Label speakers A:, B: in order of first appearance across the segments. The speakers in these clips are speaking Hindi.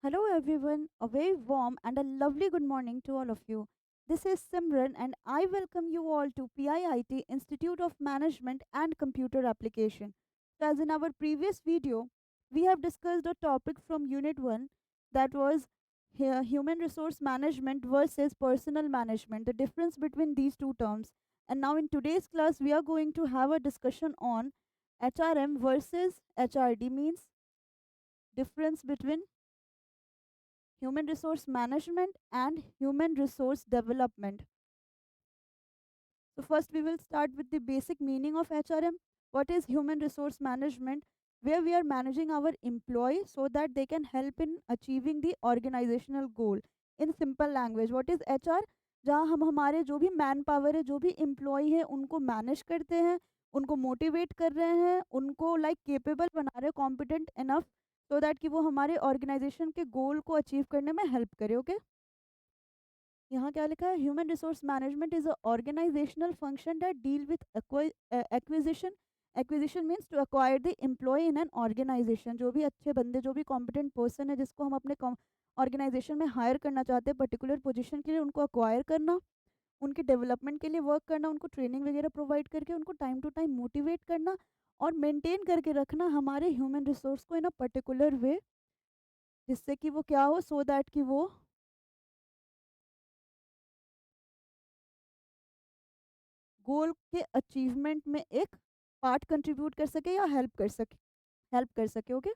A: Hello, everyone. A very warm and a lovely good morning to all of you. This is Simran, and I welcome you all to PIIT Institute of Management and Computer Application. So, as in our previous video, we have discussed a topic from Unit 1 that was human resource management versus personal management, the difference between these two terms. And now, in today's class, we are going to have a discussion on HRM versus HRD, means difference between human resource management and human resource development. So first we will start with the basic meaning of HRM. What is human resource management? Where we are managing our employees so that they can help in achieving the organizational goal. In simple language, what is HR? जहाँ हम हमारे जो भी मैन पावर है, जो भी एम्प्लॉय है, उनको मैनेज करते हैं, उनको मोटिवेट कर रहे हैं, उनको लाइक केपेबल बना रहे हैं, कॉम्पिटेंट इनफ सो दैट कि वो हमारे ऑर्गेनाइजेशन के गोल को अचीव करने में हेल्प करे। ओके, यहाँ क्या लिखा है? Human resource management is a organizational function that deal with acquisition. Acquisition means to acquire the employee in an organization. जो भी अच्छे बंदे, जो भी कॉम्पिटेंट पर्सन है जिसको हम अपने ऑर्गेनाइजेशन में हायर करना चाहते हैं पर्टिकुलर पोजीशन के लिए, उनको अक्वायर करना, उनके डेवलपमेंट के लिए वर्क करना, उनको ट्रेनिंग वगैरह प्रोवाइड करके उनको टाइम टू टाइम मोटिवेट करना और मेंटेन करके रखना हमारे ह्यूमन रिसोर्स को इन अ पर्टिकुलर वे, जिससे कि वो क्या हो, सो दैट कि वो गोल के अचीवमेंट में एक पार्ट कंट्रीब्यूट कर सके या हेल्प कर सके। ओके,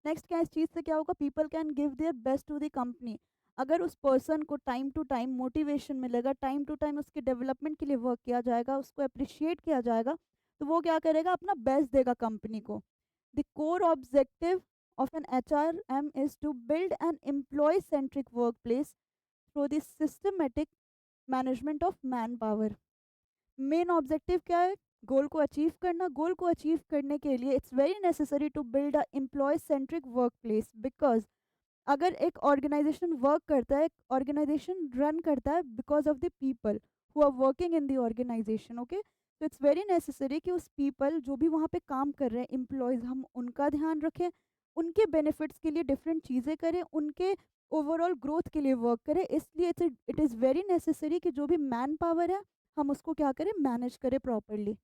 A: नेक्स्ट क्या इस चीज़ से क्या होगा? People can give their best to the company. अगर उस पर्सन को टाइम टू टाइम मोटिवेशन मिलेगा, टाइम टू टाइम उसके डेवलपमेंट के लिए वर्क किया जाएगा, उसको अप्रिशिएट किया जाएगा, तो वो क्या करेगा? अपना बेस्ट देगा कंपनी को। The core objective of an HRM is to build an employee centric work place through the systematic management of man power. Main objective क्या है? गोल को अचीव करना। गोल को अचीव करने के लिए it's very necessary to build a employee centric work place, because अगर एक ऑर्गेनाइजेशन वर्क करता है, ऑर्गेनाइजेशन रन करता है because of the people who are working in the organization. Okay, तो इट्स वेरी नेसेसरी कि उस पीपल जो भी वहाँ पे काम कर रहे हैं, एम्प्लॉयज़, हम उनका ध्यान रखें, उनके बेनिफिट्स के लिए डिफरेंट चीज़ें करें, उनके ओवरऑल ग्रोथ के लिए वर्क करें। इसलिए इट इज़ वेरी नेसेसरी कि जो भी मैन पावर है, हम उसको क्या करें? मैनेज करें properly.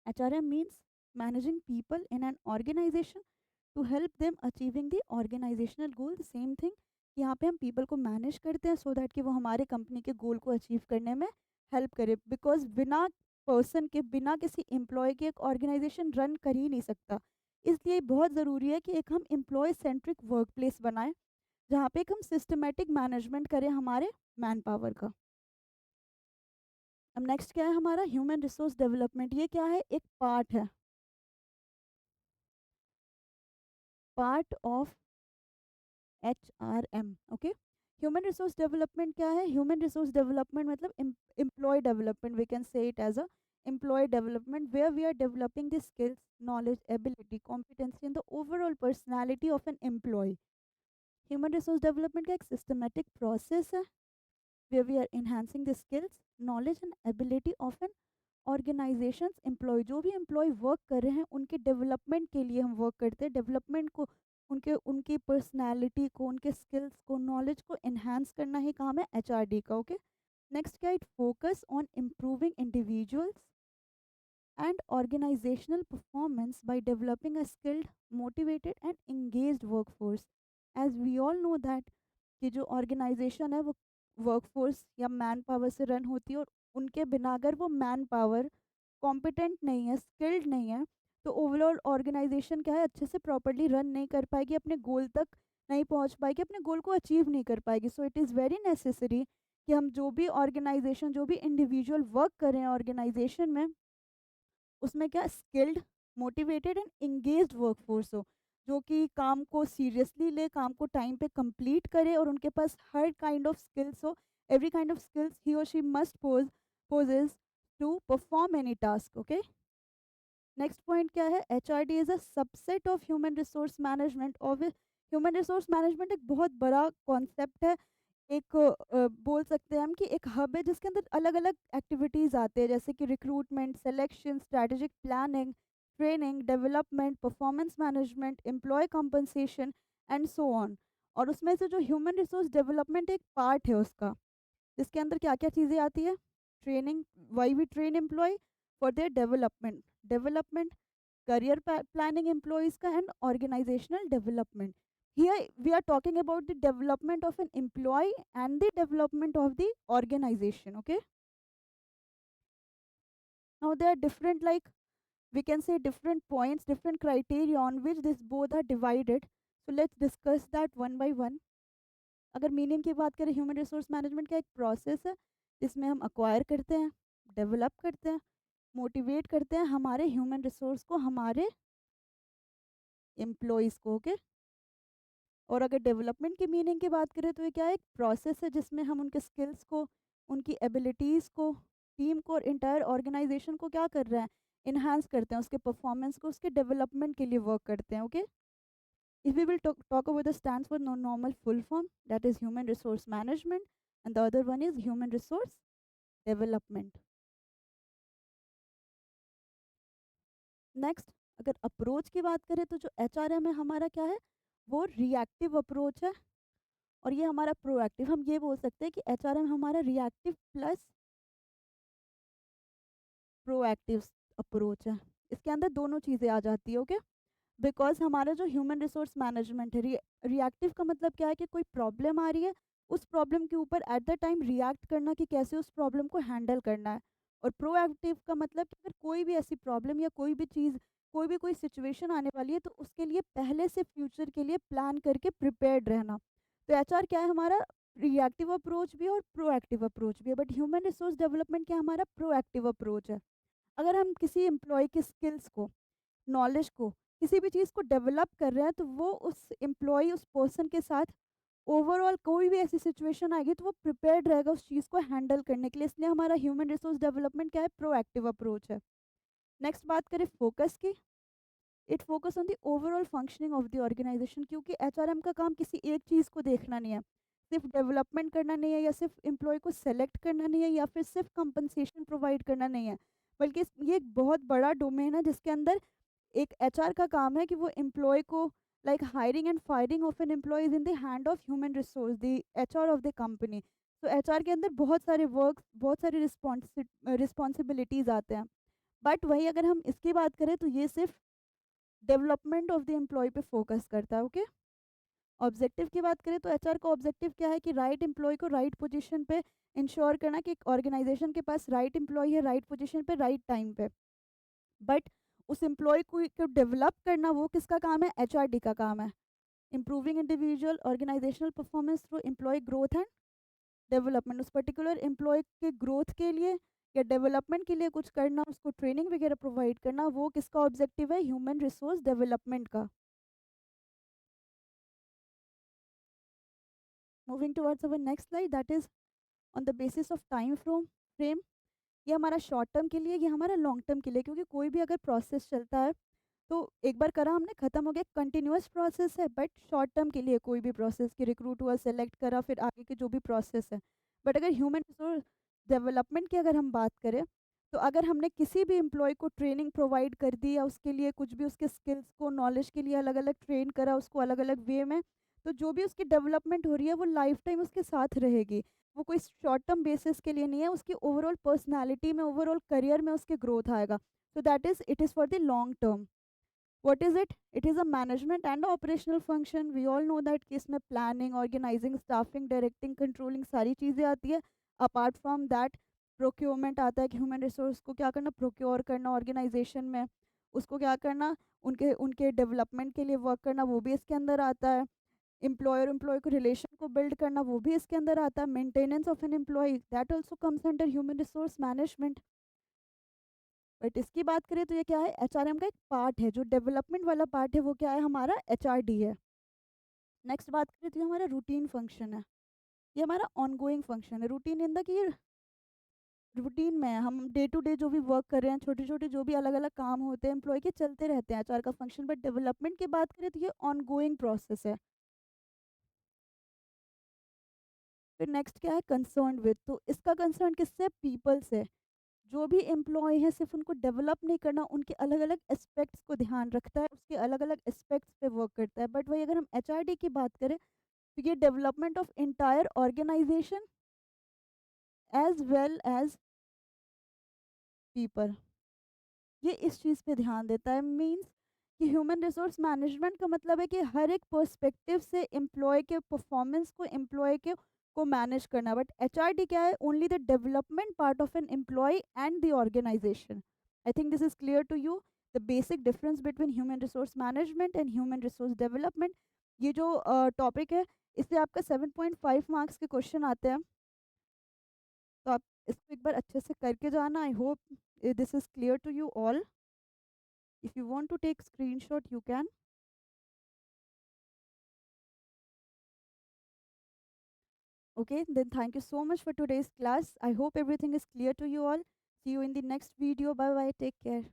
A: HRM means managing people in an organization to help them achieving the organizational goal। The same thing, यहाँ पे हम people को मैनेज करते हैं सो दैट कि वो हमारे कंपनी के गोल को अचीव करने में हेल्प करे, बिकॉज बिना पर्सन के, बिना किसी एम्प्लॉय के एक ऑर्गेनाइजेशन रन कर ही नहीं सकता। इसलिए बहुत ज़रूरी है कि एक हम एम्प्लॉय सेंट्रिक वर्क प्लेस बनाएं, जहाँ पे एक हम सिस्टमेटिक मैनेजमेंट करें हमारे मैन पावर का। अब नेक्स्ट क्या है हमारा? Human resource development. ये क्या है? एक पार्ट है, part of HRM। Okay, human resource development क्या है? ह्यूमन रिसोर्स डेवलपमेंट मतलब employee development, we can say it as a employee development where we are developing the skills, knowledge, ability, competency and the overall personality of an employee. Human resource development का एक सिस्टमेटिक प्रोसेस है where we are enhancing the skills, knowledge and ability of an organization's employee। जो भी एम्प्लॉय वर्क कर रहे हैं उनके डेवलपमेंट के लिए हम वर्क करते हैं। डेवलपमेंट को, उनके उनकी पर्सनालिटी को, उनके स्किल्स को, नॉलेज को एनहांस करना ही काम है HRD का। ओके, नेक्स्ट क्या? It focus on improving individuals and organizational performance by developing a skilled, motivated and engaged workforce। as we all know that कि जो ऑर्गेनाइजेशन है वो वर्कफोर्स या मैन पावर से रन होती है, और उनके बिना अगर वो मैन पावर कॉम्पिटेंट नहीं है, स्किल्ड नहीं है, तो ओवरऑल ऑर्गेनाइजेशन क्या है? अच्छे से प्रॉपरली रन नहीं कर पाएगी, अपने गोल तक नहीं पहुंच पाएगी, अपने गोल को अचीव नहीं कर पाएगी। So it is very necessary कि हम जो भी ऑर्गेनाइजेशन, जो भी इंडिविजुअल वर्क कर रहे हैं ऑर्गेनाइजेशन में, उसमें क्या? Skilled, motivated and engaged workforce हो, जो कि काम को सीरियसली ले, काम को टाइम पे कंप्लीट करे और उनके पास हर काइंड ऑफ स्किल्स हो, एवरी काइंड ऑफ स्किल्स ही और she must possess to perform any task. Okay, next point क्या है? HRD is a subset of human resource management. और ह्यूमन रिसोर्स मैनेजमेंट एक बहुत बड़ा कॉन्सेप्ट है, एक बोल सकते हैं हम कि एक हब है जिसके अंदर अलग अलग एक्टिविटीज़ आते हैं, जैसे कि recruitment, selection, strategic planning, training, development, performance management, employee compensation and so on. और उसमें से जो ह्यूमन रिसोर्स डेवलपमेंट एक पार्ट है उसका, जिसके अंदर क्या क्या चीज़ें आती है। Training, why we train employee for their development, development, career planning employees ka, and organizational development. Here we are talking about the development of an employee and the development of the organization. Okay, now there are different, like we can say, different points, different criteria on which this both are divided. So let's discuss that one by one. अगर मीनिंग की बात करें, ह्यूमन रिसोर्स मैनेजमेंट का एक प्रोसेस है जिसमें हम अक्वायर करते हैं, डेवलप करते हैं, मोटिवेट करते हैं हमारे ह्यूमन रिसोर्स को, हमारे एम्प्लॉयज़ को। ओके, और अगर डेवलपमेंट की मीनिंग की बात करें तो ये क्या है, एक प्रोसेस है जिसमें हम उनके स्किल्स को, उनकी एबिलिटीज़ को, टीम को और इंटायर ऑर्गेनाइजेशन को क्या कर रहे हैं, इन्हांस करते हैं, उसके परफॉर्मेंस को, उसके डेवलपमेंट के लिए वर्क करते हैं। Okay, if we will talk about the stands for normal full form, that is human resource management, and the other one is human resource development. Next, अगर अप्रोच की बात करें तो जो HRM है हमारा क्या है, वो रिएक्टिव अप्रोच है, और ये हमारा प्रोएक्टिव। हम ये बोल सकते हैं कि HRM हमारा रिएक्टिव प्लस प्रोएक्टिव अप्रोच है। इसके अंदर दोनों चीज़ें आ जाती है। ओके, बिकॉज हमारा जो ह्यूमन रिसोर्स मैनेजमेंट है, रिएक्टिव का मतलब क्या है कि कोई प्रॉब्लम आ रही है, उस प्रॉब्लम के ऊपर एट द टाइम रिएक्ट करना कि कैसे उस प्रॉब्लम को हैंडल करना है। और प्रोएक्टिव का मतलब कि अगर कोई भी ऐसी प्रॉब्लम या कोई भी चीज़, कोई भी कोई सिचुएशन आने वाली है, तो उसके लिए पहले से फ्यूचर के लिए प्लान करके प्रिपेयर्ड रहना। तो HR क्या है हमारा, रिएक्टिव अप्रोच भी है और प्रोएक्टिव अप्रोच भी है, बट ह्यूमन रिसोर्स डेवलपमेंट क्या हमारा प्रोएक्टिव अप्रोच है। अगर हम किसी एम्प्लॉय के स्किल्स को, नॉलेज को, किसी भी चीज़ को डेवलप कर रहे हैं, तो वो उस एम्प्लॉय, उस पर्सन के साथ ओवरऑल कोई भी ऐसी सिचुएशन आएगी तो वो प्रिपेयर्ड रहेगा उस चीज़ को हैंडल करने के लिए। इसलिए हमारा ह्यूमन रिसोर्स डेवलपमेंट क्या है, प्रोएक्टिव अप्रोच है। नेक्स्ट बात करें फोकस की, it focus on the overall functioning of the organization, क्योंकि HRM का काम किसी एक चीज़ को देखना नहीं है, सिर्फ डेवलपमेंट करना नहीं है, या सिर्फ एम्प्लॉय को सेलेक्ट करना नहीं है, या फिर सिर्फ कंपनसेशन प्रोवाइड करना नहीं है, बल्कि ये एक बहुत बड़ा डोमेन है जिसके अंदर एक HR का काम है कि वो एम्प्लॉय को, like hiring and firing of an employee is in the hand of human resource, the HR of the company. तो HR के अंदर बहुत सारे वर्क, बहुत सारी रिस्पॉन्सिबिलिटीज आते हैं। बट वही अगर हम इसकी बात करें तो ये सिर्फ डेवलपमेंट ऑफ द एम्प्लॉय पे फोकस करता है। ओके, ऑब्जेक्टिव की बात करें तो HR का ऑब्जेक्टिव क्या है कि राइट एम्प्लॉय को राइट पोजीशन पे इंश्योर करना कि एक ऑर्गेनाइजेशन के पास राइट एम्प्लॉय है, राइट पोजीशन पे, राइट टाइम पे। बट उस एम्प्लॉय को डेवलप करना वो किसका काम है, HRD का काम है। Improving individual organizational performance through employee growth and development, उस पर्टिकुलर एम्प्लॉय के ग्रोथ के लिए या डेवलपमेंट के लिए कुछ करना, उसको ट्रेनिंग वगैरह प्रोवाइड करना, वो किसका ऑब्जेक्टिव है, ह्यूमन रिसोर्स डेवलपमेंट का। Moving towards our next slide, that is on the basis of time frame. ये हमारा शॉर्ट टर्म के लिए, ये हमारा लॉन्ग टर्म के लिए, क्योंकि कोई भी अगर प्रोसेस चलता है तो एक बार करा हमने, खत्म हो गया, कंटिन्यूअस प्रोसेस है। बट शॉर्ट टर्म के लिए कोई भी प्रोसेस, कि रिक्रूट हुआ, सेलेक्ट करा, फिर आगे के जो भी प्रोसेस है। बट अगर ह्यूमन रिसोर्स डेवलपमेंट की अगर हम बात करें, तो अगर हमने किसी भी एम्प्लॉय को ट्रेनिंग प्रोवाइड कर दी, या उसके लिए कुछ भी उसके स्किल्स को, नॉलेज के लिए अलग अलग ट्रेन करा उसको अलग अलग वे में, तो जो भी उसकी डेवलपमेंट हो रही है वो लाइफ टाइम उसके साथ रहेगी। वो कोई शॉर्ट टर्म बेसिस के लिए नहीं है, उसकी ओवरऑल पर्सनैलिटी में, ओवरऑल करियर में उसके ग्रोथ आएगा। So that is, it is for the long term. What is it? It is a management and operational function. We all know that कि इसमें planning, organizing, staffing, directing, controlling सारी चीज़ें आती है। Apart from that, procurement आता है कि human resource को क्या करना, procure करना organization में, उसको क्या करना, उनके उनके development के लिए work करना, वो भी इसके अंदर आता है। Employer employee को relation को build करना, वो भी इसके अंदर आता है। Maintenance of an employee, that also comes under human resource management. But इसकी बात करें तो ये क्या है, HRM का एक पार्ट है। जो डेवलपमेंट वाला पार्ट है वो क्या है, हमारा HRD है। नेक्स्ट बात करें तो ये हमारा रूटीन फंक्शन है, ये हमारा ऑनगोइंग फंक्शन है। रूटीन इन द कि रूटीन में हम डे टू डे जो भी वर्क कर रहे हैं, छोटे छोटे जो भी अलग अलग काम होते हैं एम्प्लॉय के, चलते रहते हैं HR का फंक्शन। बट डेवलपमेंट की बात करें तो ये ऑनगोइंग प्रोसेस है। फिर नेक्स्ट क्या है, कंसर्न विद, तो इसका कंसर्न किससे, पीपल से। जो भी एम्प्लॉय है सिर्फ उनको डेवलप नहीं करना, उनके अलग अलग एस्पेक्ट्स को ध्यान रखता है, उसके अलग अलग एस्पेक्ट्स पे वर्क करता है। बट वही अगर हम HRD की बात करें तो ये development of entire organization as well as people, ये इस चीज़ पे ध्यान देता है। मीन्स कि ह्यूमन रिसोर्स मैनेजमेंट का मतलब है कि हर एक पर्सपेक्टिव से एम्प्लॉय के परफॉर्मेंस को, एम्प्लॉय के को मैनेज करना। बट एचआरडी क्या है? Only the development part of an employee and the organization. I think this is clear to you, the basic difference between human resource management and human resource development. ये जो टॉपिक है, इससे आपका 7.5 मार्क्स के क्वेश्चन आते हैं, तो आप इसको एक बार अच्छे से करके जाना। I hope this is clear to you all. If you want to take screenshot, you can. Okay, then thank you so much for today's class. I hope everything is clear to you all. See you in the next video. Bye bye. Take care.